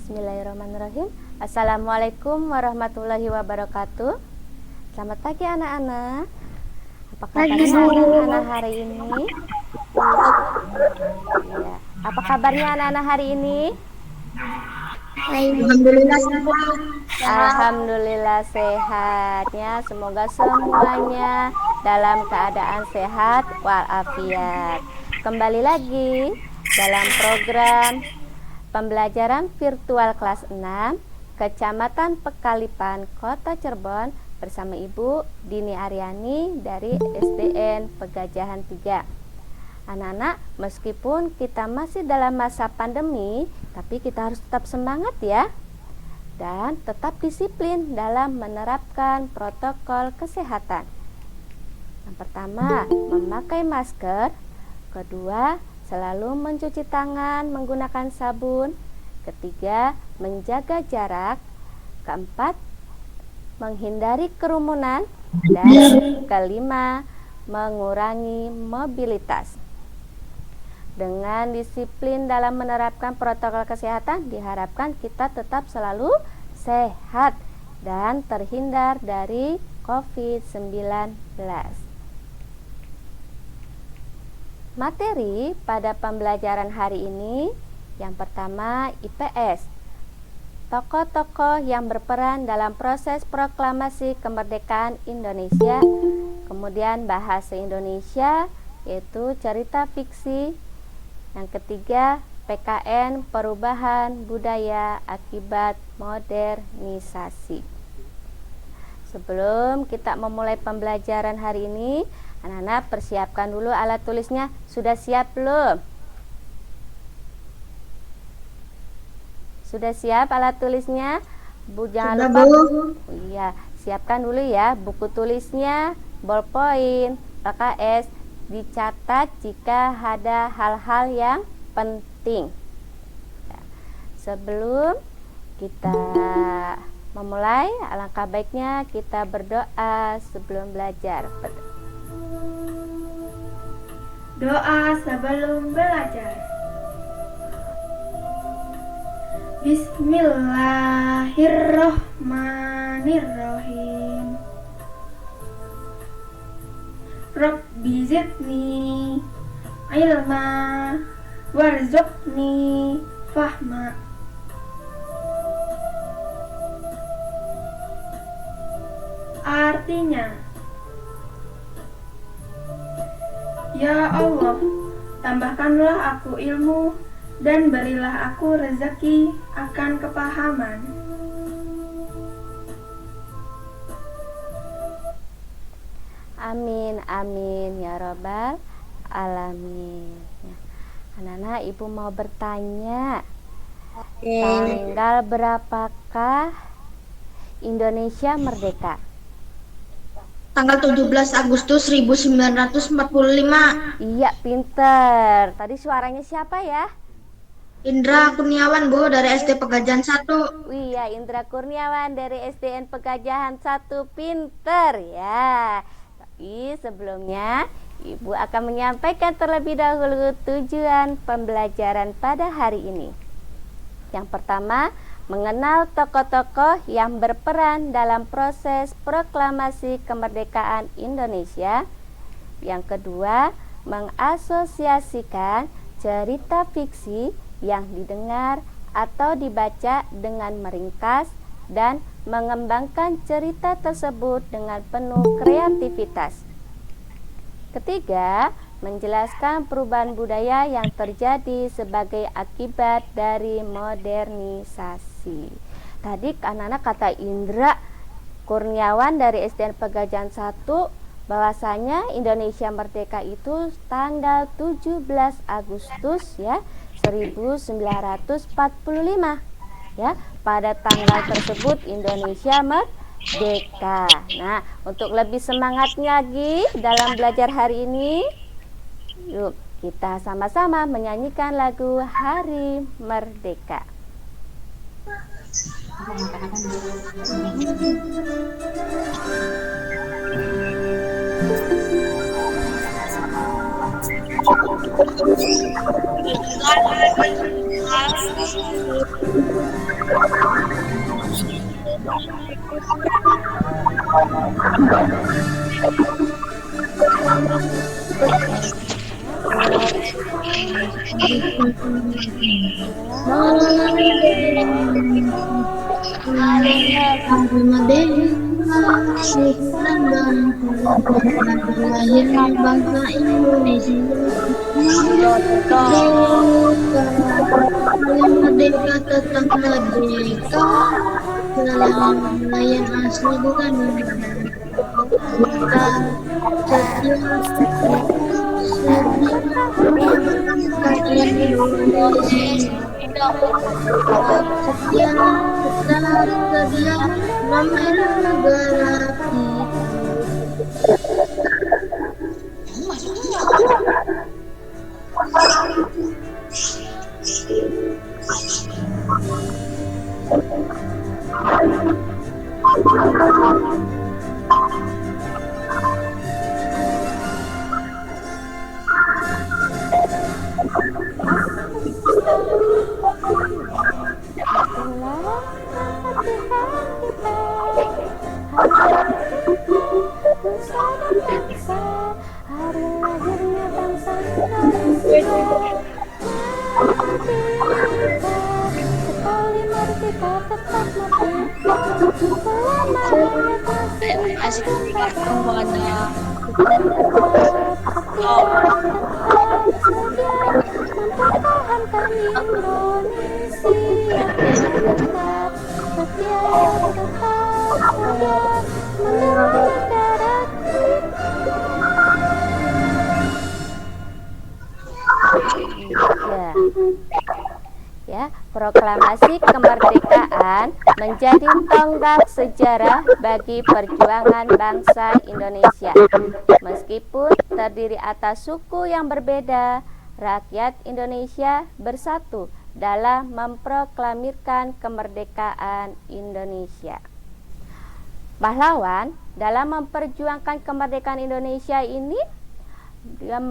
Bismillahirrahmanirrahim. Assalamualaikum warahmatullahi wabarakatuh. Selamat pagi anak-anak. Apa kabarnya anak-anak hari ini? Ya. Apa kabarnya anak-anak hari ini? Alhamdulillah sehat. Alhamdulillah sehatnya. Semoga semuanya dalam keadaan sehat walafiat. Kembali lagi dalam program pembelajaran virtual kelas 6 Kecamatan Pekalipan, Kota Cirebon bersama Ibu Dini Aryani dari SDN Pegajahan 3. Anak-anak, meskipun kita masih dalam masa pandemi, tapi kita harus tetap semangat ya. Dan tetap disiplin dalam menerapkan protokol kesehatan. Yang pertama, memakai masker. Kedua, selalu mencuci tangan menggunakan sabun. Ketiga, menjaga jarak. Keempat, menghindari kerumunan. Dan kelima, mengurangi mobilitas. Dengan disiplin dalam menerapkan protokol kesehatan, diharapkan kita tetap selalu sehat dan terhindar dari COVID-19. Materi pada pembelajaran hari ini yang pertama IPS. Tokoh-tokoh yang berperan dalam proses proklamasi kemerdekaan Indonesia. Kemudian bahasa Indonesia yaitu cerita fiksi. Yang ketiga PKN perubahan budaya akibat modernisasi. Sebelum kita memulai pembelajaran hari ini, anak-anak persiapkan dulu alat tulisnya. Sudah siap belum? Sudah siap alat tulisnya? Jangan lupa. Iya, siapkan dulu ya buku tulisnya, ballpoint, PKS. Dicatat jika ada hal-hal yang penting. Sebelum kita memulai, alangkah baiknya kita berdoa sebelum belajar. Doa sebelum belajar. Bismillahirrohmanirrohim. Rabbi zidni ilma warzuqni fahma. Artinya, ya Allah, tambahkanlah aku ilmu dan berilah aku rezeki akan kepahaman. Amin, amin ya robbal alamin. Anak-anak, Ibu mau bertanya, tanggal berapakah Indonesia merdeka? Tanggal 17 Agustus 1945. Iya, pinter. Tadi suaranya siapa ya? Indra Kurniawan, Bu, dari SD Pegajahan 1. Iya, Indra Kurniawan dari SDN Pegajahan 1. Pinter ya. Tapi sebelumnya Ibu akan menyampaikan terlebih dahulu tujuan pembelajaran pada hari ini. Yang pertama, mengenal tokoh-tokoh yang berperan dalam proses proklamasi kemerdekaan Indonesia. Yang kedua, mengasosiasikan cerita fiksi yang didengar atau dibaca dengan meringkas dan mengembangkan cerita tersebut dengan penuh kreativitas. Ketiga, menjelaskan perubahan budaya yang terjadi sebagai akibat dari modernisasi. Tadi anak-anak kata Indra Kurniawan dari SDN Pegajahan 1 bahwasanya Indonesia merdeka itu tanggal 17 Agustus ya 1945 ya. Pada tanggal tersebut Indonesia merdeka. Nah, untuk lebih semangatnya lagi dalam belajar hari ini, yuk kita sama-sama menyanyikan lagu Hari Merdeka. Lahirnya bangsa Indonesia. Merdeka tetap merdeka. Selalu nelayan asli bukan kita setia membela negara hari lahirnya bangsa Indonesia. Sekali merdeka tetap merdeka. Asik kartun pada mempertahankan Indonesia. Tetap setia, tetap setia membela negara kita. Ya, proklamasi kemerdekaan menjadi tonggak sejarah bagi perjuangan bangsa Indonesia. Meskipun terdiri atas suku yang berbeda, rakyat Indonesia bersatu dalam memproklamirkan kemerdekaan Indonesia. Pahlawan dalam memperjuangkan kemerdekaan Indonesia ini,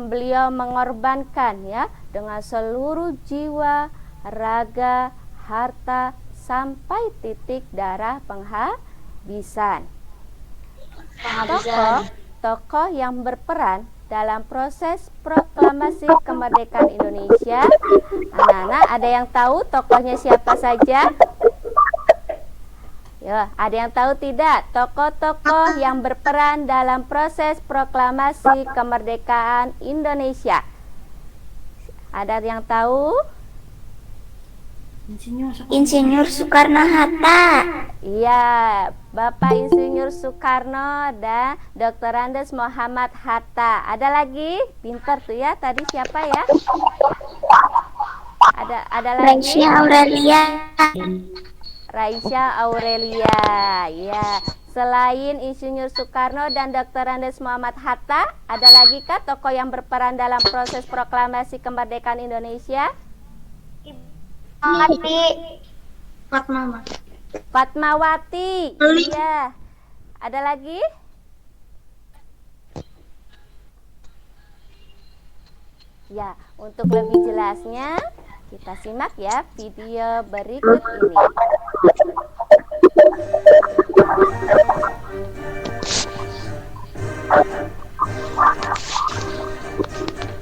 beliau mengorbankan ya dengan seluruh jiwa, raga, harta sampai titik darah penghabisan. Tokoh yang berperan dalam proses proklamasi kemerdekaan Indonesia. Anak-anak, ada yang tahu tokohnya siapa saja? Ya, ada yang tahu tidak tokoh-tokoh yang berperan dalam proses proklamasi kemerdekaan Indonesia? Ada yang tahu? Insinyur Soekarno-Hatta. Iya, Bapak Insinyur Soekarno dan Dr. Andes Muhammad Hatta. Ada lagi? Pintar tuh ya. Tadi siapa ya? Ada lagi? Raisya Aurelia. Raisya Aurelia. Ya. Selain Insinyur Soekarno dan Dr. Andes Muhammad Hatta, ada lagi kah tokoh yang berperan dalam proses proklamasi kemerdekaan Indonesia? Fatmawati. Iya. Ada lagi? Ya, untuk lebih jelasnya kita simak ya video berikut ini.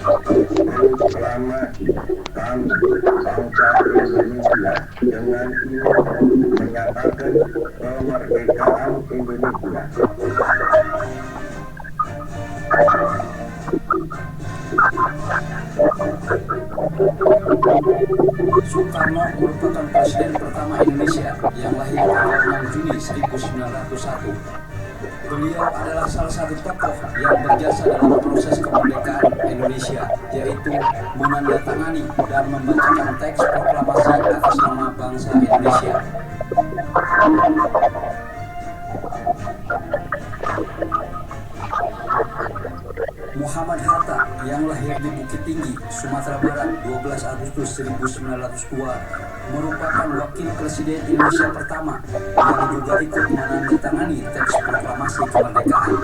Proklamasi bangsa Indonesia dengan ini menyatakan kemerdekaan Indonesia. Soekarno merupakan presiden pertama Indonesia yang lahir pada 6 Juni 1901. Beliau adalah salah satu tokoh yang berjasa dalam proses kemerdekaan Indonesia, yaitu menandatangani dan membacakan teks proklamasi atas nama bangsa Indonesia. Muhammad Hatta yang lahir di Bukit Tinggi, Sumatera Barat 12 Agustus 1902 merupakan wakil presiden Indonesia pertama yang juga ikut menandatangani teks proklamasi kemerdekaan.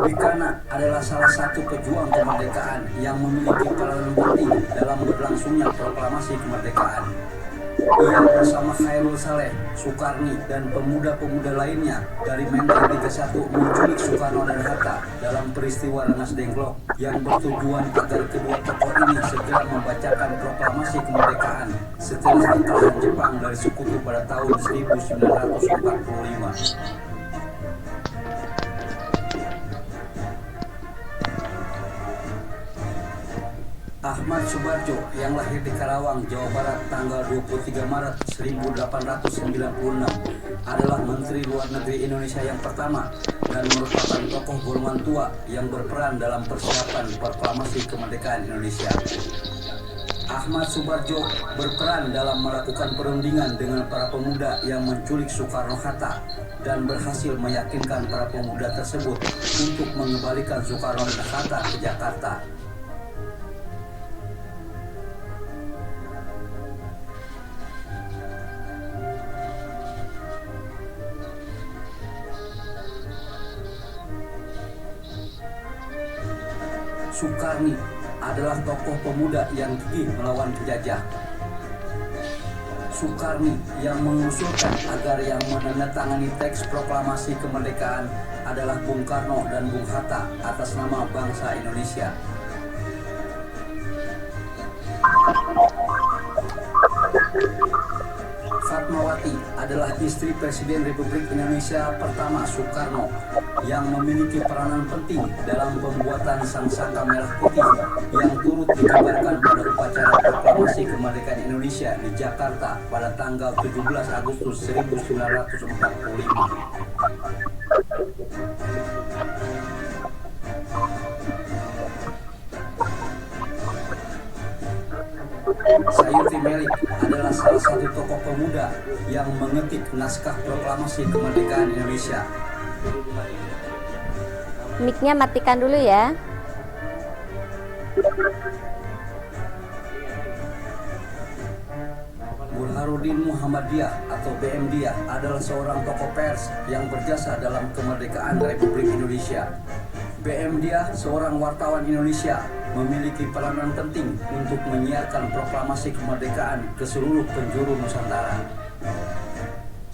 Dekana adalah salah satu pejuang kemerdekaan yang memiliki peranan penting dalam berlangsungnya proklamasi kemerdekaan. Ia bersama Khairul Saleh, Soekarni, dan pemuda-pemuda lainnya dari Menteng 31 menculik Soekarno dan Hatta dalam peristiwa Rengas Dengklok yang bertujuan agar kedua tokoh ini segera membacakan proklamasi kemerdekaan setelah kekalahan Jepang dari Sekutu pada tahun 1945. Ahmad Subarjo yang lahir di Karawang, Jawa Barat tanggal 23 Maret 1896 adalah Menteri Luar Negeri Indonesia yang pertama dan merupakan tokoh golongan tua yang berperan dalam persiapan proklamasi kemerdekaan Indonesia. Ahmad Subarjo berperan dalam melakukan perundingan dengan para pemuda yang menculik Soekarno-Hatta dan berhasil meyakinkan para pemuda tersebut untuk mengembalikan Soekarno dan Hatta ke Jakarta. Soekarni adalah tokoh pemuda yang gigih melawan penjajah. Soekarni yang mengusulkan agar yang menandatangani teks proklamasi kemerdekaan adalah Bung Karno dan Bung Hatta atas nama bangsa Indonesia. Fatmawati adalah istri Presiden Republik Indonesia pertama Soekarno yang memiliki peranan penting dalam pembuatan Sangsaka Merah Putih yang turut dikibarkan pada upacara proklamasi kemerdekaan Indonesia di Jakarta pada tanggal 17 Agustus 1945. Sayuti Melik adalah salah satu tokoh pemuda yang mengetik naskah proklamasi kemerdekaan Indonesia. Mic-nya matikan dulu ya. Burhanuddin Muhammadiyah atau BMDiyah adalah seorang tokoh pers yang berjasa dalam kemerdekaan Republik Indonesia. BMDiyah, seorang wartawan Indonesia, memiliki peranan penting untuk menyiarkan proklamasi kemerdekaan ke seluruh penjuru Nusantara.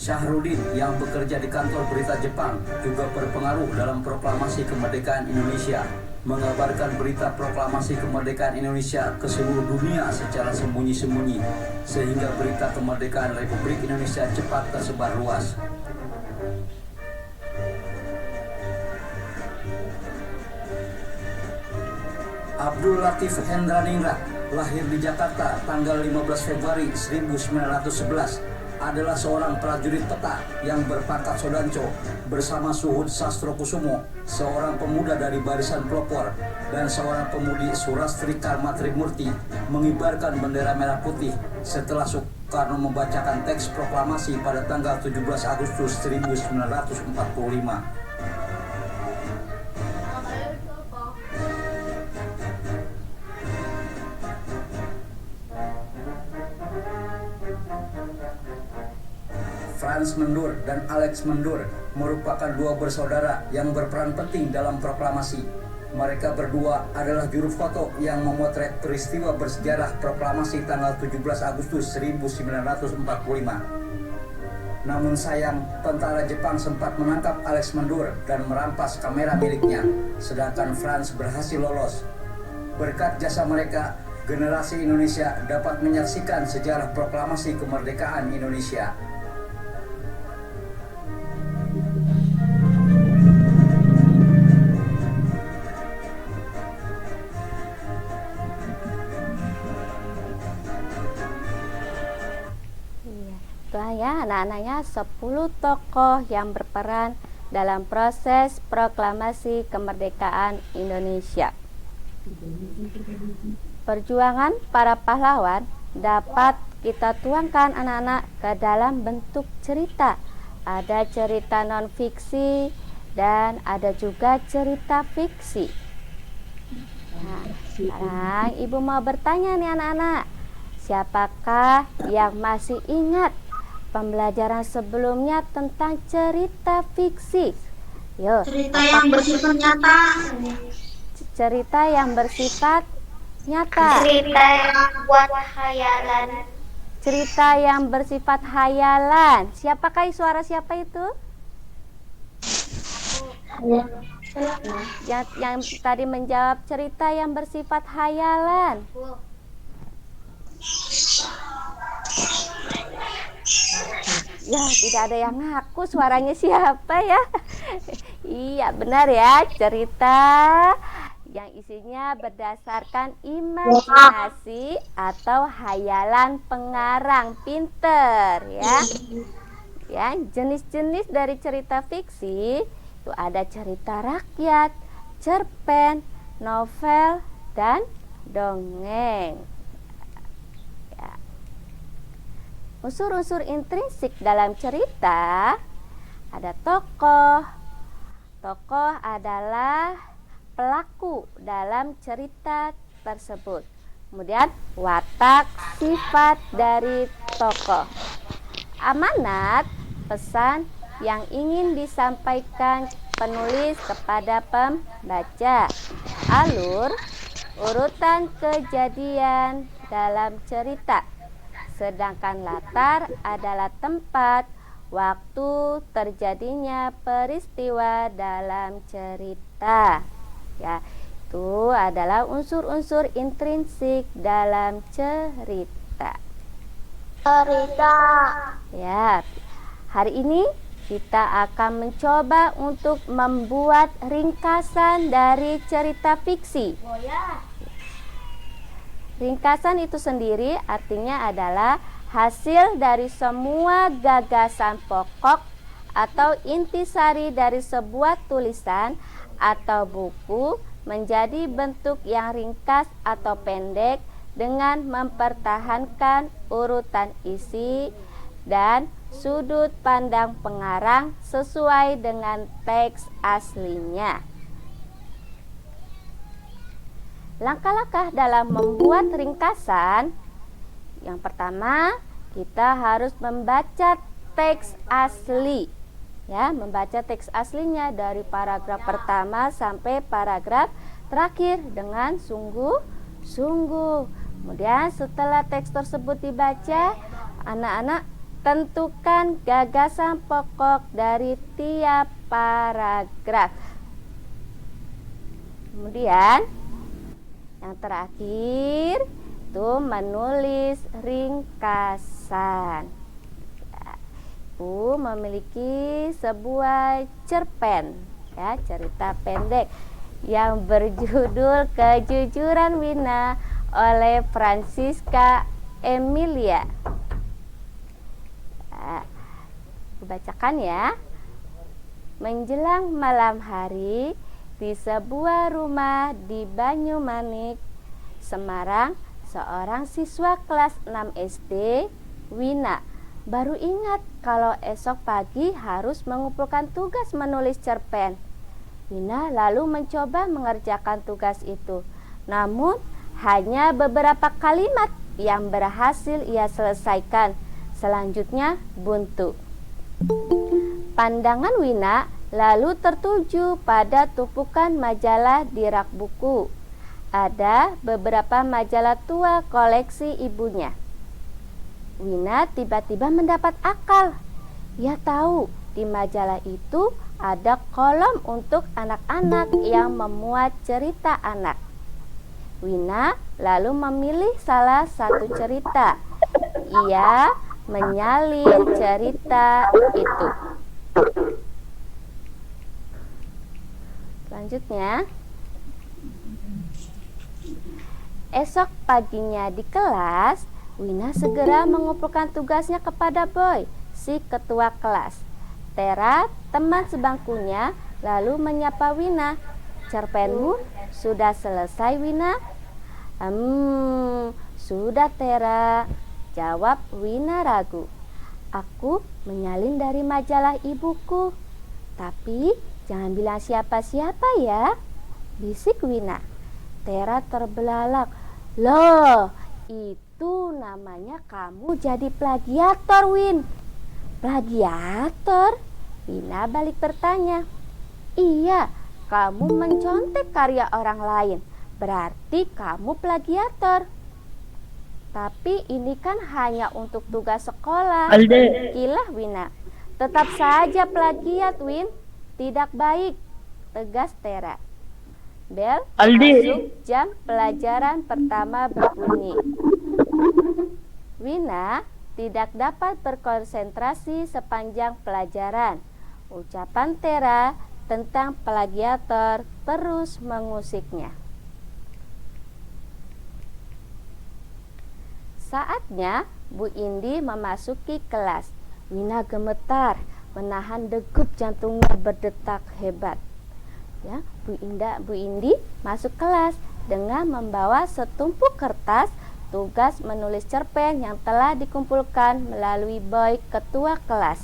Syahrudin yang bekerja di kantor berita Jepang juga berpengaruh dalam proklamasi kemerdekaan Indonesia, mengabarkan berita proklamasi kemerdekaan Indonesia ke seluruh dunia secara sembunyi-sembunyi, sehingga berita kemerdekaan Republik Indonesia cepat tersebar luas. Abdul Latif Hendraningrat lahir di Jakarta tanggal 15 Februari 1911, adalah seorang prajurit peta yang berpangkat Sodanco bersama Suhud Sastrokusumo, seorang pemuda dari barisan pelopor, dan seorang pemudi Surastri Karma Trimurti mengibarkan bendera merah putih setelah Soekarno membacakan teks proklamasi pada tanggal 17 Agustus 1945. Franz Mendur dan Alex Mendur merupakan dua bersaudara yang berperan penting dalam proklamasi. Mereka berdua adalah juru foto yang memotret peristiwa bersejarah proklamasi tanggal 17 Agustus 1945. Namun sayang, tentara Jepang sempat menangkap Alex Mendur dan merampas kamera miliknya, sedangkan Franz berhasil lolos. Berkat jasa mereka, generasi Indonesia dapat menyaksikan sejarah proklamasi kemerdekaan Indonesia. Itulah ya anak-anaknya 10 tokoh yang berperan dalam proses proklamasi kemerdekaan Indonesia. Perjuangan para pahlawan dapat kita tuangkan anak-anak ke dalam bentuk cerita. Ada cerita non-fiksi dan ada juga cerita fiksi. Nah, sekarang Ibu mau bertanya nih anak-anak, siapakah yang masih ingat pembelajaran sebelumnya tentang cerita fiksi? Yo, Cerita yang bersifat nyata. cerita yang bersifat nyata. Cerita yang buat khayalan. Cerita yang bersifat hayalan. Siapakah suara siapa itu? Yang tadi menjawab cerita yang bersifat hayalan. Ya, tidak ada yang ngaku suaranya siapa ya. Iya, benar ya. Cerita yang isinya berdasarkan imajinasi atau hayalan pengarang pinter ya. Ya, jenis-jenis dari cerita fiksi itu ada cerita rakyat, cerpen, novel, dan dongeng. Ya. Unsur-unsur intrinsik dalam cerita ada tokoh. Tokoh adalah pelaku dalam cerita tersebut. Kemudian watak sifat dari tokoh. Amanat, pesan yang ingin disampaikan penulis kepada pembaca. Alur, urutan kejadian dalam cerita. Sedangkan latar adalah tempat, waktu terjadinya peristiwa dalam cerita. Ya, itu adalah unsur-unsur intrinsik dalam cerita. Ya, hari ini kita akan mencoba untuk membuat ringkasan dari cerita fiksi. Ringkasan itu sendiri artinya adalah hasil dari semua gagasan pokok atau intisari dari sebuah tulisan atau buku menjadi bentuk yang ringkas atau pendek dengan mempertahankan urutan isi dan sudut pandang pengarang sesuai dengan teks aslinya. Langkah-langkah dalam membuat ringkasan. Yang pertama, kita harus membaca teks asli. Ya, membaca teks aslinya dari paragraf pertama sampai paragraf terakhir dengan sungguh-sungguh. Kemudian setelah teks tersebut dibaca, anak-anak tentukan gagasan pokok dari tiap paragraf. Kemudian yang terakhir itu menulis ringkasan. Ibu memiliki sebuah cerpen, ya, cerita pendek yang berjudul Kejujuran Wina oleh Francisca Emilia. Ya, aku bacakan ya. Menjelang malam hari di sebuah rumah di Banyumanik, Semarang, seorang siswa kelas 6 SD, Wina, baru ingat kalau esok pagi harus mengumpulkan tugas menulis cerpen. Wina lalu mencoba mengerjakan tugas itu. Namun hanya beberapa kalimat yang berhasil ia selesaikan. Selanjutnya buntu. Pandangan Wina lalu tertuju pada tumpukan majalah di rak buku. Ada beberapa majalah tua koleksi ibunya. Wina tiba-tiba mendapat akal. Ia tahu di majalah itu ada kolom untuk anak-anak yang memuat cerita anak. Wina lalu memilih salah satu cerita. Ia menyalin cerita itu. Selanjutnya, esok paginya di kelas, Wina segera mengumpulkan tugasnya kepada Boy, si ketua kelas. Tera, teman sebangkunya, lalu menyapa Wina. Cerpenmu sudah selesai, Wina? Sudah, Tera, jawab Wina ragu. Aku menyalin dari majalah ibuku. Tapi jangan bilang siapa-siapa ya, bisik Wina. Tera terbelalak. Loh, itu namanya kamu jadi plagiator, Win. Plagiator? Wina balik bertanya. Iya, kamu mencontek karya orang lain. Berarti kamu plagiator. Tapi ini kan hanya untuk tugas sekolah. Kilah Wina. Tetap saja plagiat, Win. Tidak baik. Tegas Tera. Bel, masuk jam pelajaran pertama berbunyi. Wina tidak dapat berkonsentrasi sepanjang pelajaran. Ucapan Tera tentang plagiator terus mengusiknya. Saatnya Bu Indi memasuki kelas. Wina gemetar, menahan degup jantungnya berdetak hebat. Ya, Bu Indi masuk kelas dengan membawa setumpuk kertas tugas menulis cerpen yang telah dikumpulkan melalui boy ketua kelas.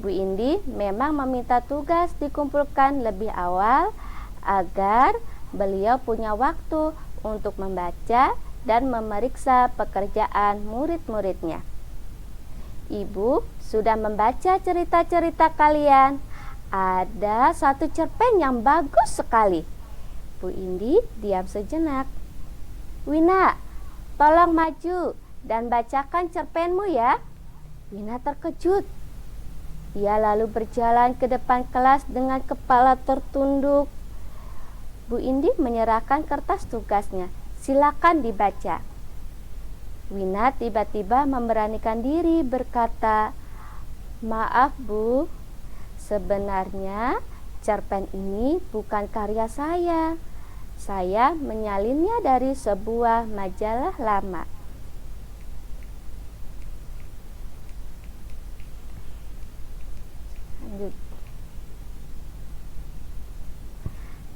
Bu Indi memang meminta tugas dikumpulkan lebih awal agar beliau punya waktu untuk membaca dan memeriksa pekerjaan murid-muridnya. Ibu sudah membaca cerita-cerita kalian. Ada satu cerpen yang bagus sekali. Bu Indi diam sejenak. Wina, tolong maju dan bacakan cerpenmu ya. Wina terkejut. Ia lalu berjalan ke depan kelas dengan kepala tertunduk. Bu Indi menyerahkan kertas tugasnya. Silakan dibaca. Wina tiba-tiba memberanikan diri berkata, maaf Bu, sebenarnya cerpen ini bukan karya saya. Saya menyalinnya dari sebuah majalah lama. Lanjut.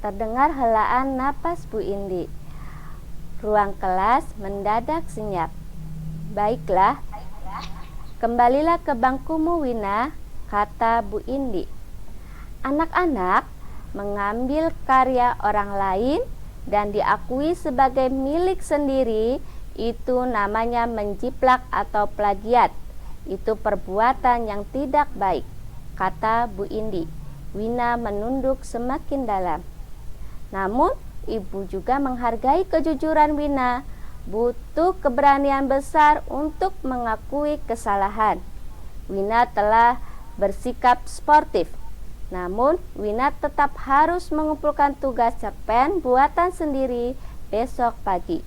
Terdengar helaan napas Bu Indi. Ruang kelas mendadak senyap. Baiklah, kembalilah ke bangkumu Wina, kata Bu Indi. Anak-anak mengambil karya orang lain dan diakui sebagai milik sendiri, itu namanya menjiplak atau plagiat. Itu perbuatan yang tidak baik, kata Bu Indi. Wina menunduk semakin dalam. Namun, ibu juga menghargai kejujuran Wina. Butuh keberanian besar untuk mengakui kesalahan. Wina telah bersikap sportif. Namun, Wina tetap harus mengumpulkan tugas cerpen buatan sendiri besok pagi.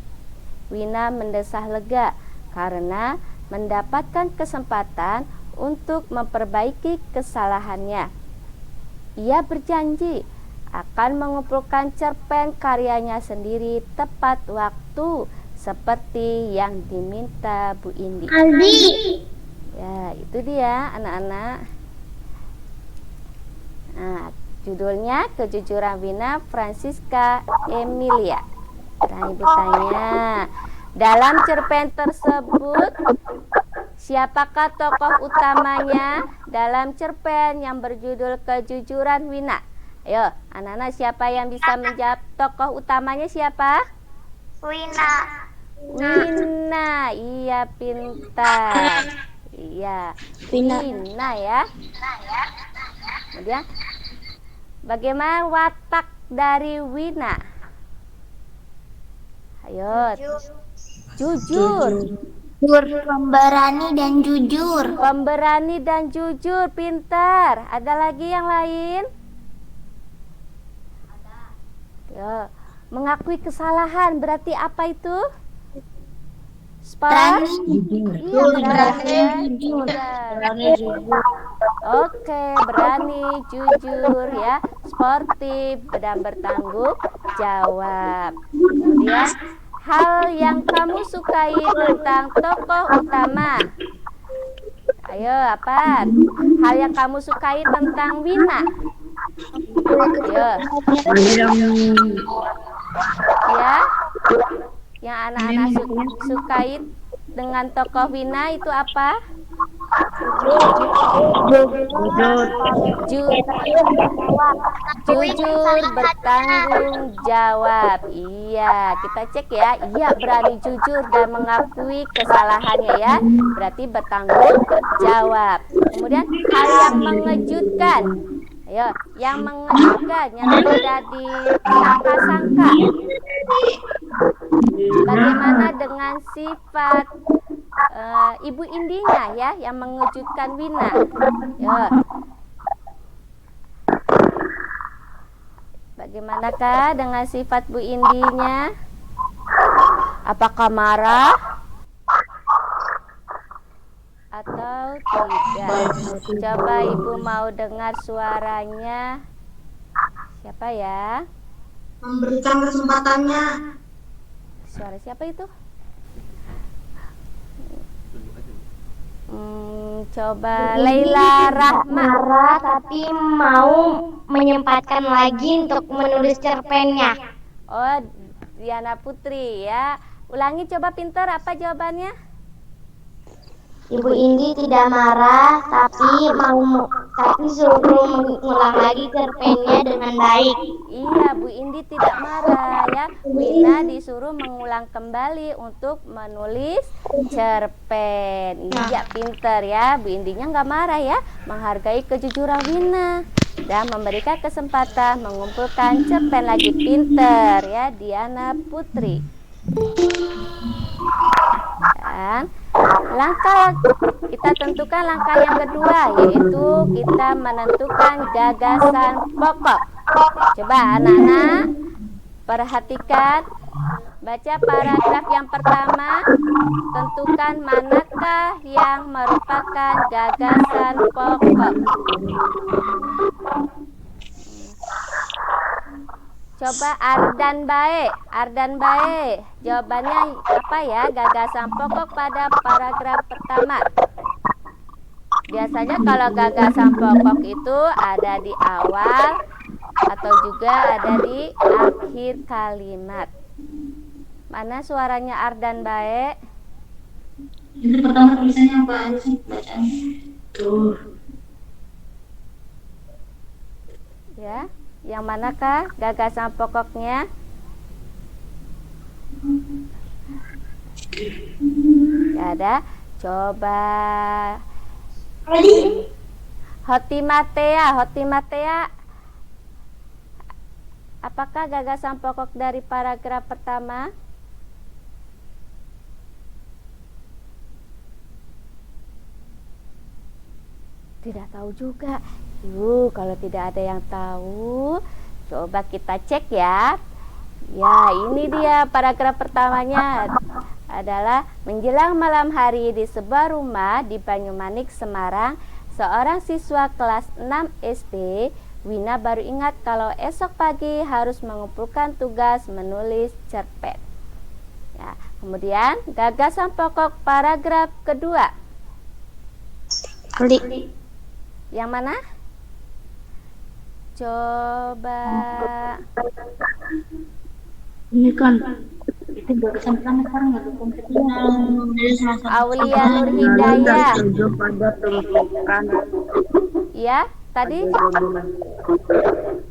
Wina mendesah lega karena mendapatkan kesempatan untuk memperbaiki kesalahannya. Ia berjanji akan mengumpulkan cerpen karyanya sendiri tepat waktu seperti yang diminta Bu Indi. Ya, itu dia anak-anak. Nah, judulnya Kejujuran Wina Francisca Emilia. Nah, ibu tanya, dalam cerpen tersebut siapakah tokoh utamanya dalam cerpen yang berjudul Kejujuran Wina? Ayo, anak-anak, siapa yang bisa menjawab tokoh utamanya siapa? Wina. Wina, iya pintar. Iya, Wina ya. Kemudian, bagaimana watak dari Wina? Ayo, jujur. Pemberani dan jujur. Pemberani dan jujur, pintar. Ada lagi yang lain? Ya, mengakui kesalahan berarti apa itu? Berani. Iya, berani jujur. Oke, berani jujur ya, sportif dan bertanggung jawab. Kemudian, hal yang kamu sukai tentang tokoh utama. Ayo, apa? Hal yang kamu sukai tentang Wina. Ayo. Ya. Yang anak-anak sukai dengan tokoh Wina itu apa? Jujur, bertanggung jawab. Iya, kita cek ya. Iya, berani jujur dan mengakui kesalahannya ya. Berarti bertanggung jawab. Kemudian hal yang mengejutkan. Ayo, yang mengejutkan, yang tidak disangka-sangka. Bagaimana dengan sifat Ibu Indinya ya, yang mengejutkan Wina? Ya. Bagaimanakah dengan sifat Bu Indinya? Apakah marah atau tidak? Coba Ibu mau dengar suaranya. Siapa ya? Memberikan kesempatannya. Suara siapa itu? Coba Laila Rahma. Marah tapi mau menyempatkan lagi untuk menulis cerpennya. Oh, Diana Putri ya. Ulangi coba pintar, apa jawabannya? Ibu Indi tidak marah tapi suruh mengulang lagi cerpennya dengan baik. Iya, Bu Indi tidak marah ya. Wina disuruh mengulang kembali untuk menulis cerpen. Iya, pintar ya. Bu Indinya nggak marah ya, menghargai kejujuran Wina dan memberikan kesempatan mengumpulkan cerpen lagi. Pintar ya, Diana Putri. Dan kita tentukan langkah yang kedua, yaitu kita menentukan gagasan pokok. Coba anak-anak perhatikan, baca paragraf yang pertama, tentukan manakah yang merupakan gagasan pokok. Coba Ardan Bae, jawabannya apa ya gagasan pokok pada paragraf pertama? Biasanya kalau gagasan pokok itu ada di awal atau juga ada di akhir kalimat. Mana suaranya Ardan Bae? Itu pertama tulisannya apa aja sih bacaannya? Tuh. Ya. Yang manakah gagasan pokoknya? Ya ada. Coba Hotimatea. Apakah gagasan pokok dari paragraf pertama? Tidak tahu juga. Yuk, kalau tidak ada yang tahu, coba kita cek ya. Ya, ini dia paragraf pertamanya adalah menjelang malam hari di sebuah rumah di Banyumanik, Semarang, seorang siswa kelas 6 SD, Wina baru ingat kalau esok pagi harus mengumpulkan tugas menulis cerpen. Ya, kemudian gagasan pokok paragraf kedua. Yang mana? Coba Ini kan itu gagasan pertama sekarang nggak ada Aulia Nur Hidayah. pada tumpukan. Iya, tadi?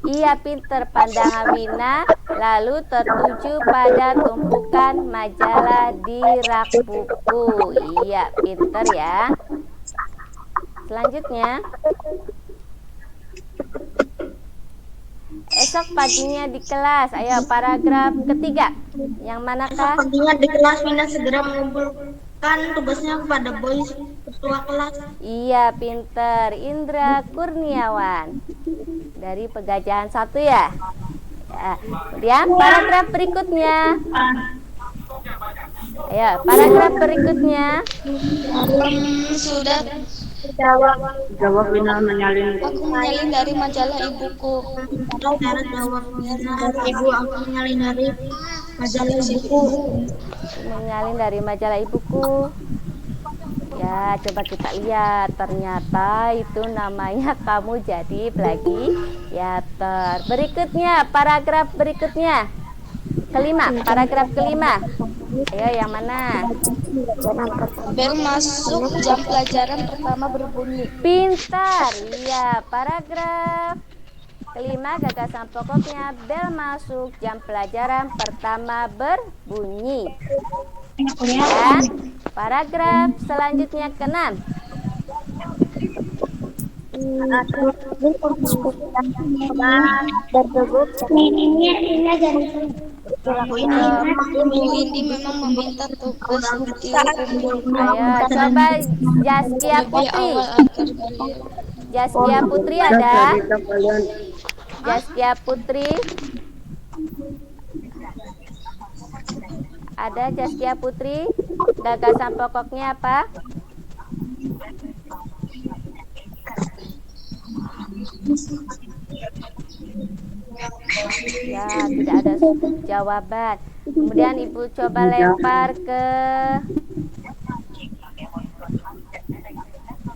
Iya, pinter. Pandangan Wina lalu tertuju pada tumpukan majalah di rak buku. Iya, pinter ya. Selanjutnya, esok paginya di kelas. Ayo, paragraf ketiga. Yang manakah? Esok paginya di kelas Wina segera mengumpulkan tugasnya kepada boy ketua kelas. Iya, pinter. Indra Kurniawan dari Pegajahan 1 ya. Ya. Kemudian paragraf berikutnya. Ayo, paragraf berikutnya. Sudah Jawab Wina menyalin. aku menyalin dari majalah ibuku. Jawab Wina, ibu aku menyalin dari majalah ibuku. Menyalin dari majalah ibuku. Ya, coba kita lihat. Ternyata itu namanya kamu jadi plagiator. Berikutnya, paragraf berikutnya. Paragraf kelima. Ayo, yang mana? Bel masuk, jam pelajaran pertama berbunyi. Pintar. Iya, paragraf kelima gagasan pokoknya bel masuk, jam pelajaran pertama berbunyi. Dan paragraf selanjutnya ke-6. Bu Indi memang meminta tugas dikumpulkan Ayo coba Jaskia lebih Putri. awal agar kalian Jaskia Putri ada? Jaskia Putri. Ada Jaskia Putri? Gagasan pokoknya apa? Ya, tidak ada jawaban. Kemudian Ibu coba lempar ke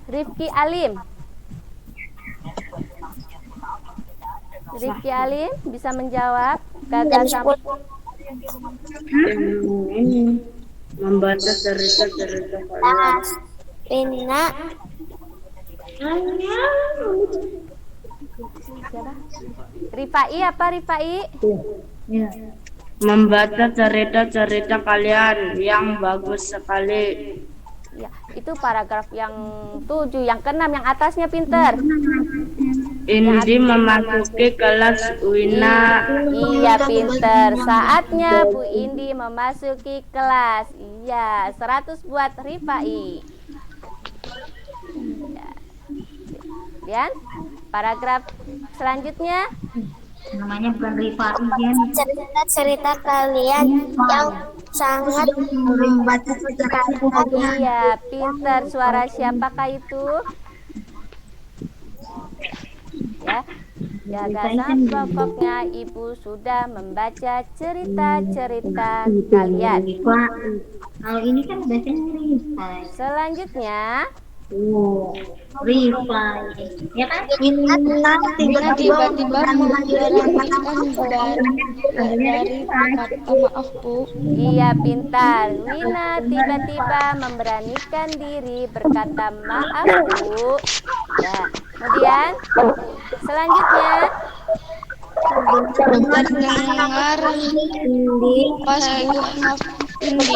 Rifki Alim. Rifki Alim bisa menjawab gagasan Membaca cerita-cerita kalian. Pena. siapa? Rifai apa Rifai? Ya. Membaca cerita-cerita kalian yang bagus sekali. Ya, itu paragraf yang 7, yang ke-6, yang atasnya pinter. Indi memasuki kelas Wina. Iya pinter. Saatnya Bu Indi memasuki kelas. Iya, 100 buat Rifai. Ya. Kemudian paragraf selanjutnya. Namanya bukan Rifa. Cerita-cerita kalian yang sangat membaca cerita. Iya, pinter. Suara siapakah itu? Ya, gagasan pokoknya Ibu sudah membaca cerita-cerita kalian. Kalau ini kan bacanya Rifa. Selanjutnya, Rifa. Ya kan? Mina tiba-tiba memberanikan dari berkata maaf Bu. iya pintar. Wina tiba-tiba memberanikan diri berkata maaf Bu. Ya, kemudian selanjutnya Mendengar pas maaf Indi.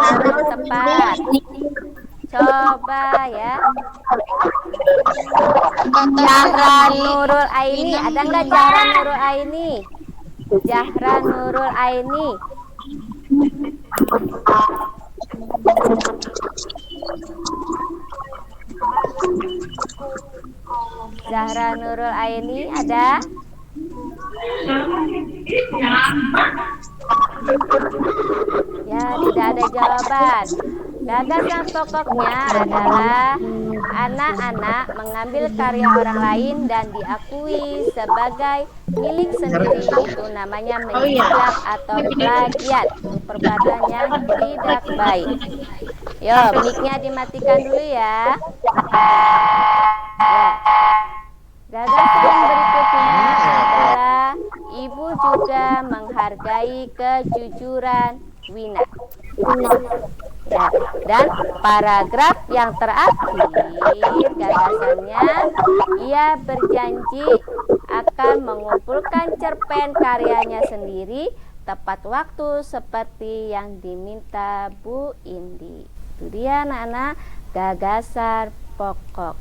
harus tepat. Coba ya. Zahra Nurul Aini, ada nggak Zahra Nurul Aini? Zahra Nurul Aini. Zahra Nurul Aini ada? Ya, tidak ada jawaban. Gagasan pokoknya adalah anak-anak mengambil karya orang lain dan diakui sebagai milik sendiri. Itu namanya menjiplak atau plagiat, perbuatan yang tidak baik. Yo, mic-nya dimatikan dulu ya. Ya. Gagasan berikutnya adalah Ibu juga menghargai kejujuran Wina. Ya, dan paragraf yang terakhir gagasannya, ia berjanji akan mengumpulkan cerpen karyanya sendiri tepat waktu seperti yang diminta Bu Indi. Itu dia anak-anak gagasan pokok.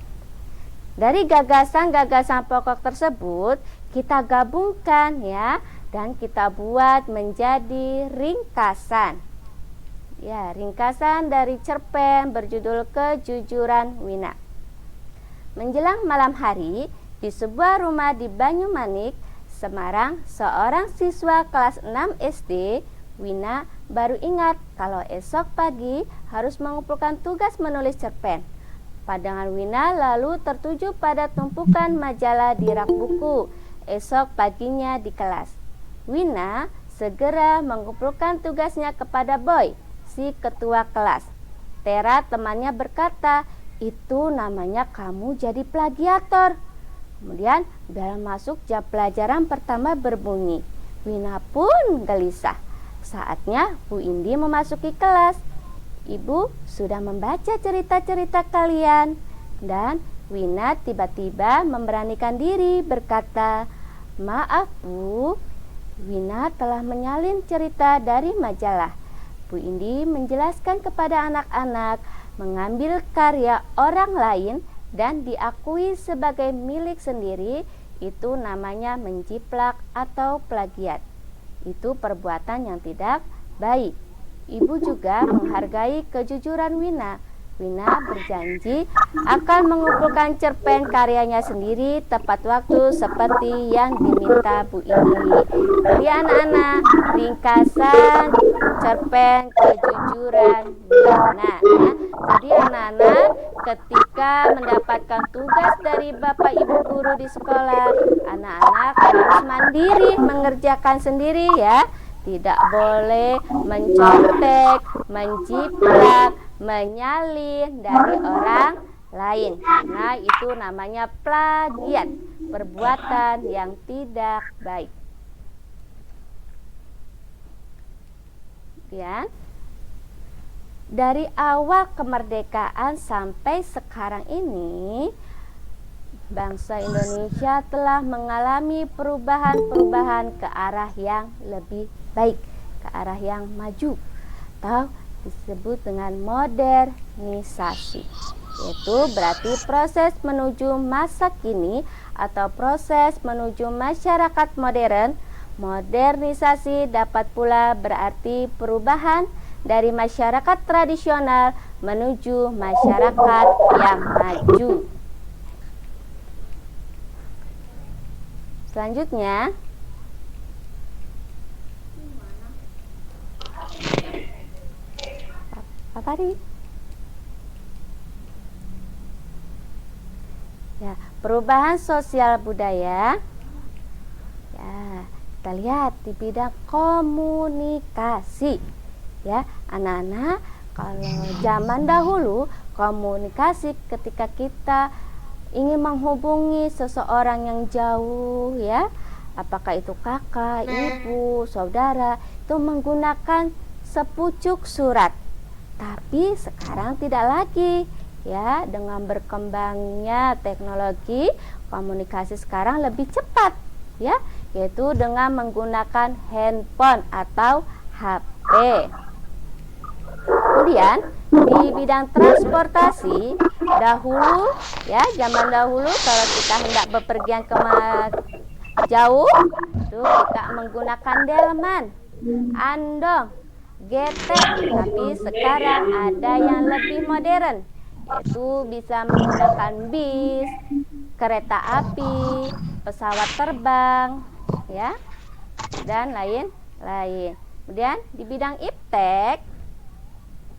Dari gagasan-gagasan pokok tersebut kita gabungkan ya, dan kita buat menjadi ringkasan. Ya, ringkasan dari cerpen berjudul Kejujuran Wina. Menjelang malam hari, di sebuah rumah di Banyumanik, Semarang, seorang siswa kelas 6 SD, Wina, baru ingat kalau esok pagi harus mengumpulkan tugas menulis cerpen. Pandangan Wina lalu tertuju pada tumpukan majalah di rak buku. Esok paginya di kelas, Wina segera mengumpulkan tugasnya kepada Boy, si ketua kelas. Tera temannya berkata, itu namanya kamu jadi plagiator. Kemudian bel masuk jam pelajaran pertama berbunyi. Wina pun gelisah. Saatnya Bu Indi memasuki kelas. Ibu sudah membaca cerita-cerita kalian. Dan Wina tiba-tiba memberanikan diri berkata, maaf Bu, Wina telah menyalin cerita dari majalah. Bu Indi menjelaskan kepada anak-anak mengambil karya orang lain dan diakui sebagai milik sendiri itu namanya menjiplak atau plagiat. Itu perbuatan yang tidak baik. Ibu juga menghargai kejujuran Wina. Wina berjanji akan mengumpulkan cerpen karyanya sendiri tepat waktu seperti yang diminta Bu Indi. Jadi anak-anak, ringkasan cerpen kejujuran Wina. Jadi anak-anak ketika mendapatkan tugas dari Bapak Ibu guru di sekolah, anak-anak harus mandiri mengerjakan sendiri ya. Tidak boleh mencontek, menjiplak, menyalin dari orang lain, karena itu namanya plagiat, perbuatan yang tidak baik. Kemudian dari awal kemerdekaan sampai sekarang ini, bangsa Indonesia telah mengalami perubahan-perubahan ke arah yang lebih baik, ke arah yang maju, atau disebut dengan modernisasi, yaitu berarti proses menuju masa kini atau proses menuju masyarakat modern. Modernisasi dapat pula berarti perubahan dari masyarakat tradisional menuju masyarakat yang maju. Selanjutnya, Pak Fari. Ya, perubahan sosial budaya. Ya, kita lihat di bidang komunikasi. Ya, anak-anak, kalau zaman dahulu komunikasi ketika kita ingin menghubungi seseorang yang jauh ya, apakah itu kakak, ibu, saudara, itu menggunakan sepucuk surat. Tapi sekarang tidak lagi ya, dengan berkembangnya teknologi, komunikasi sekarang lebih cepat ya, yaitu dengan menggunakan handphone atau HP. Kemudian di bidang transportasi, dahulu ya, zaman dahulu kalau kita hendak bepergian ke jauh itu kita menggunakan delman, andong, getek. Tapi sekarang ada yang lebih modern, yaitu bisa menggunakan bis, kereta api, pesawat terbang ya, dan lain-lain. Kemudian di bidang iptek,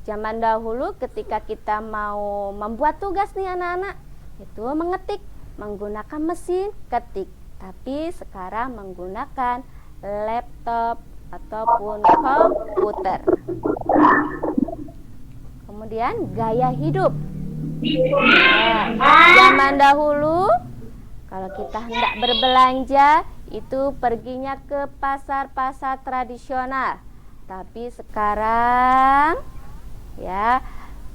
zaman dahulu ketika kita mau membuat tugas nih anak-anak, itu mengetik menggunakan mesin ketik. Tapi sekarang menggunakan laptop ataupun komputer. Kemudian gaya hidup. Nah, zaman dahulu kalau kita hendak berbelanja itu perginya ke pasar-pasar tradisional. Tapi sekarang ya,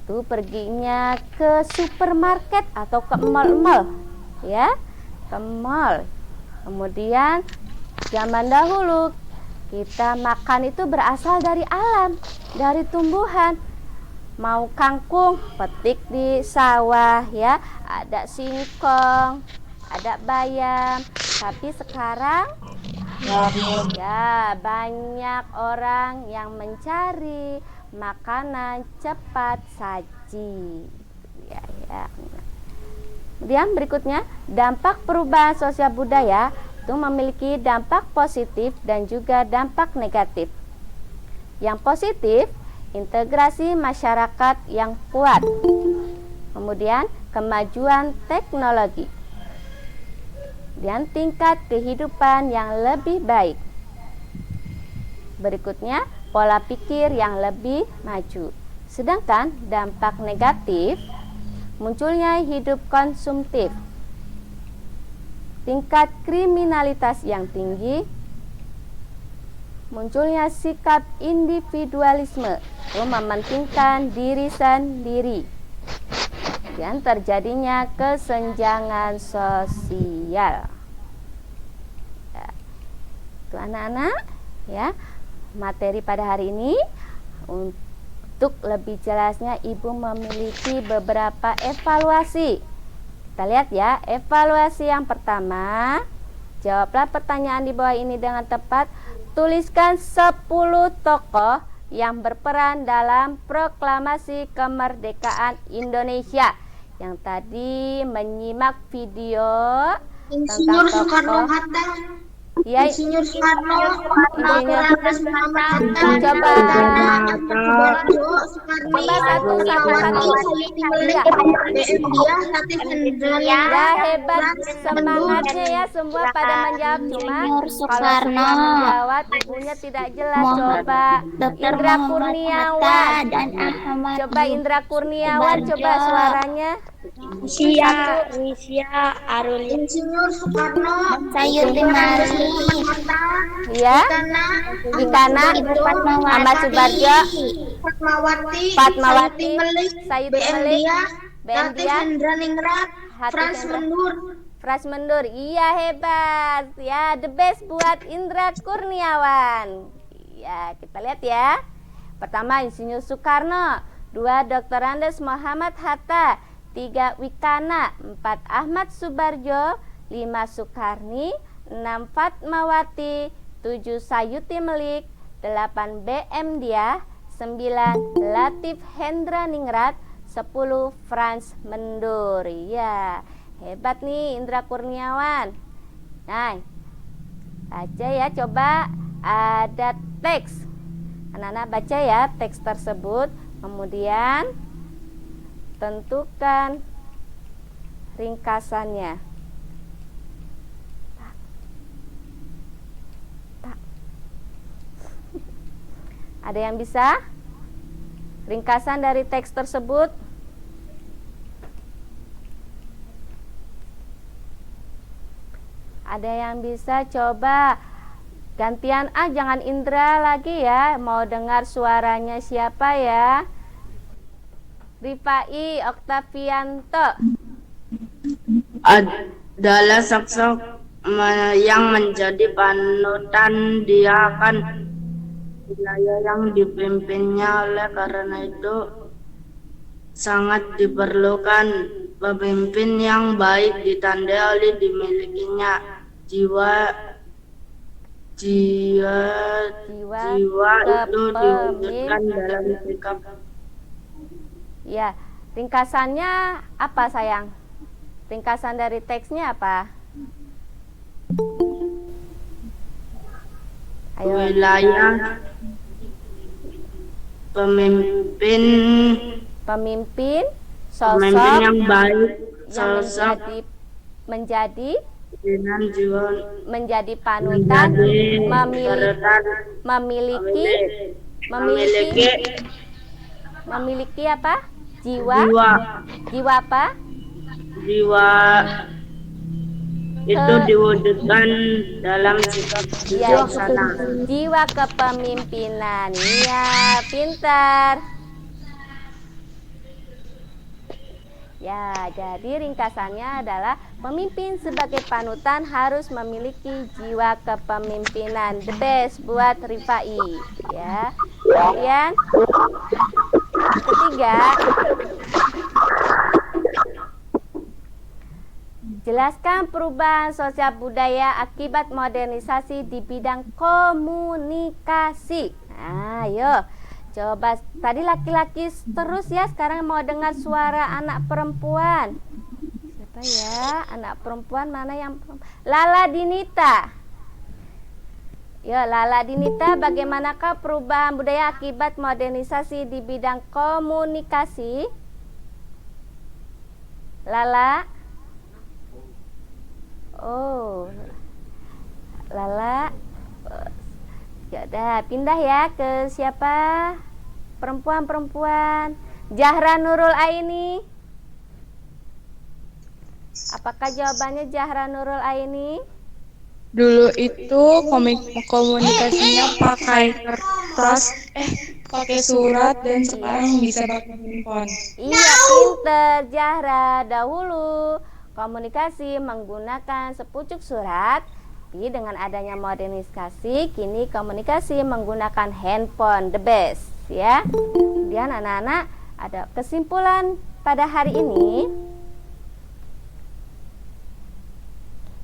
itu perginya ke supermarket atau ke mall-mall ya, ke mall. Kemudian zaman dahulu kita makan itu berasal dari alam, dari tumbuhan. Mau kangkung, petik di sawah ya, ada singkong, ada bayam. Tapi sekarang ya, banyak orang yang mencari makanan cepat saji ya. Kemudian berikutnya, dampak perubahan sosial budaya itu memiliki dampak positif dan juga dampak negatif. Yang positif, integrasi masyarakat yang kuat. Kemudian kemajuan teknologi. Dan tingkat kehidupan yang lebih baik. Berikutnya, pola pikir yang lebih maju. Sedangkan dampak negatif, munculnya hidup konsumtif, tingkat kriminalitas yang tinggi, munculnya sikap individualisme, mementingkan diri sendiri, dan terjadinya kesenjangan sosial. Ya, itu anak-anak ya, materi pada hari ini. untuk lebih jelasnya Ibu memiliki beberapa evaluasi. Kita lihat ya, evaluasi yang pertama, jawablah pertanyaan di bawah ini dengan tepat. Tuliskan 10 tokoh yang berperan dalam proklamasi kemerdekaan Indonesia. Yang tadi menyimak video Insinyur tentang Soekarno tokoh. Hatta, Ya, Insinyur Soekarno, Insinyur Dr. Muhammad Hatta, Coba. Soeharto, Soekarno, Coba satu. Iya. BM Dia, Latif Hendra, Ya, hebat semangatnya ya, semua pada menjawab. Cuma Insinyur kalau Soekarno, semua menjawab ibunya tidak jelas. Coba Dr. Indra Muhammad Kurniawan. Hatta dan Ahmad Coba Indra Kurniawan, coba Subarjo. suaranya. Wisya Arul Insinyur Soekarno, Sayuti Mari Muhammad Hatta, Ya, Ikana, Ahmad Subarjo, Fatmawati, Fatmawati, Sayuti Sayuti BM Melik, Dia, BM Latif Dia, Hendra Ningrat, Latif Frans Hendra. Mendur. Fras Mendur. Iya, hebat. Ya, the best buat Indra Kurniawan. Ya, kita lihat ya. Pertama Insinyur Soekarno, 2 Dr. Andes Muhammad Hatta, 3 Wikana, 4 Ahmad Subarjo, 5 Soekarni, 6 Fatmawati, 7 Sayuti Melik, 8 BM Dia, 9 Latif Hendra Ningrat, 10 Frans Mendur. Ya, hebat nih Indra Kurniawan. Nah, baca ya, coba ada teks. Anak-anak baca ya teks tersebut, kemudian tentukan ringkasannya. Ada yang bisa? Ringkasan dari teks tersebut. Ada yang bisa? Coba gantian jangan Indra lagi ya. Mau dengar suaranya siapa ya? Rifai Oktavianto. Adalah sosok yang menjadi panutan. Dia akan wilayah yang dipimpinnya, oleh karena itu sangat diperlukan pemimpin yang baik, ditandai oleh dimilikinya jiwa itu diwujudkan dalam sikap. Ya, ringkasannya apa sayang? Ringkasan dari teksnya apa? Ayo. Wilayah pemimpin sosok yang baik, yang sosok menjadi dengan jiwa menjadi panutan, memiliki apa? Jiwa apa? Jiwa itu diwujudkan dalam sikap Ya, bijaksana. jiwa kepemimpinan. Iya, pintar. Ya, jadi ringkasannya adalah pemimpin sebagai panutan harus memiliki jiwa kepemimpinan. The best buat Rifai. Ya. Kemudian ketiga, jelaskan perubahan sosial budaya akibat modernisasi di bidang komunikasi. Nah, ayo. Coba, tadi laki-laki terus ya, sekarang mau dengar suara anak perempuan. Siapa ya? Anak perempuan mana yang perempuan? Lala Dinita. Ya, Lala Dinita, bagaimanakah perubahan budaya akibat modernisasi di bidang komunikasi? Lala. Oh, Lala. Ya udah, pindah ya ke siapa? Perempuan. Zahra Nurul Aini. Apakah jawabannya Zahra Nurul Aini? Dulu itu komunikasinya pakai kertas, pakai surat, dan sekarang bisa pakai handphone. Iya, pinter Zahra. Dahulu komunikasi menggunakan sepucuk surat, tapi dengan adanya modernisasi kini komunikasi menggunakan handphone. The best ya. Kemudian anak-anak ada kesimpulan pada hari ini.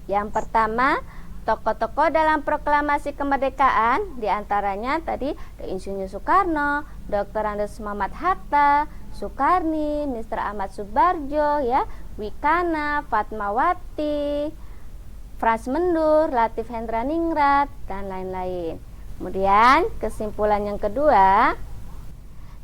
Yang pertama, tokoh-tokoh dalam proklamasi kemerdekaan, diantaranya tadi Insinyur Soekarno, Dr. Andes Muhammad Hatta, Soekarni, Mr. Ahmad Subarjo, ya, Wikana, Fatmawati, Frans Mendur, Latif Hendraningrat, dan lain-lain. Kemudian kesimpulan yang kedua,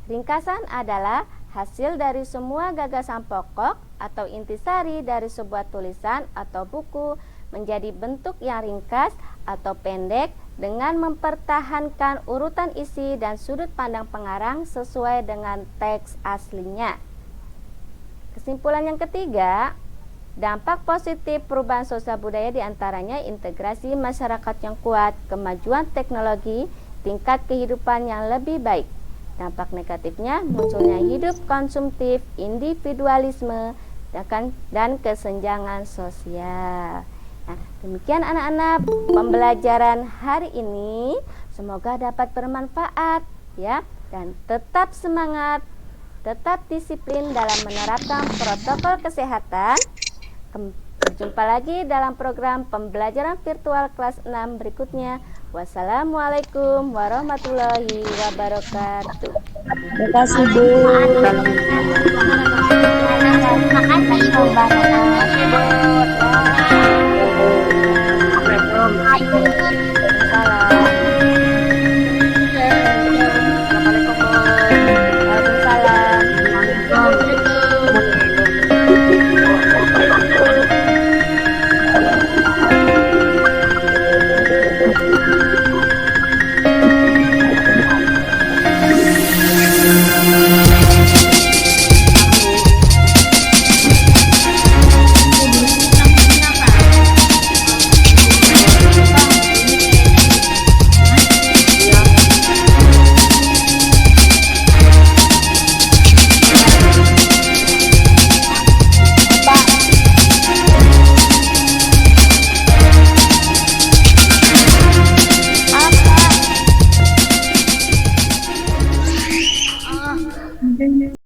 ringkasan adalah hasil dari semua gagasan pokok atau intisari dari sebuah tulisan atau buku menjadi bentuk yang ringkas atau pendek dengan mempertahankan urutan isi dan sudut pandang pengarang sesuai dengan teks aslinya. Kesimpulan yang ketiga, dampak positif perubahan sosial budaya diantaranya integrasi masyarakat yang kuat, kemajuan teknologi, tingkat kehidupan yang lebih baik. Dampak negatifnya munculnya hidup konsumtif, individualisme, dan kesenjangan sosial. Nah, demikian anak-anak pembelajaran hari ini. Semoga dapat bermanfaat ya, dan tetap semangat, tetap disiplin dalam menerapkan protokol kesehatan. Berjumpa lagi dalam program pembelajaran virtual kelas 6 berikutnya. Wassalamualaikum warahmatullahi wabarakatuh. Terima kasih, Bu. Terima kasih Bu Bapak.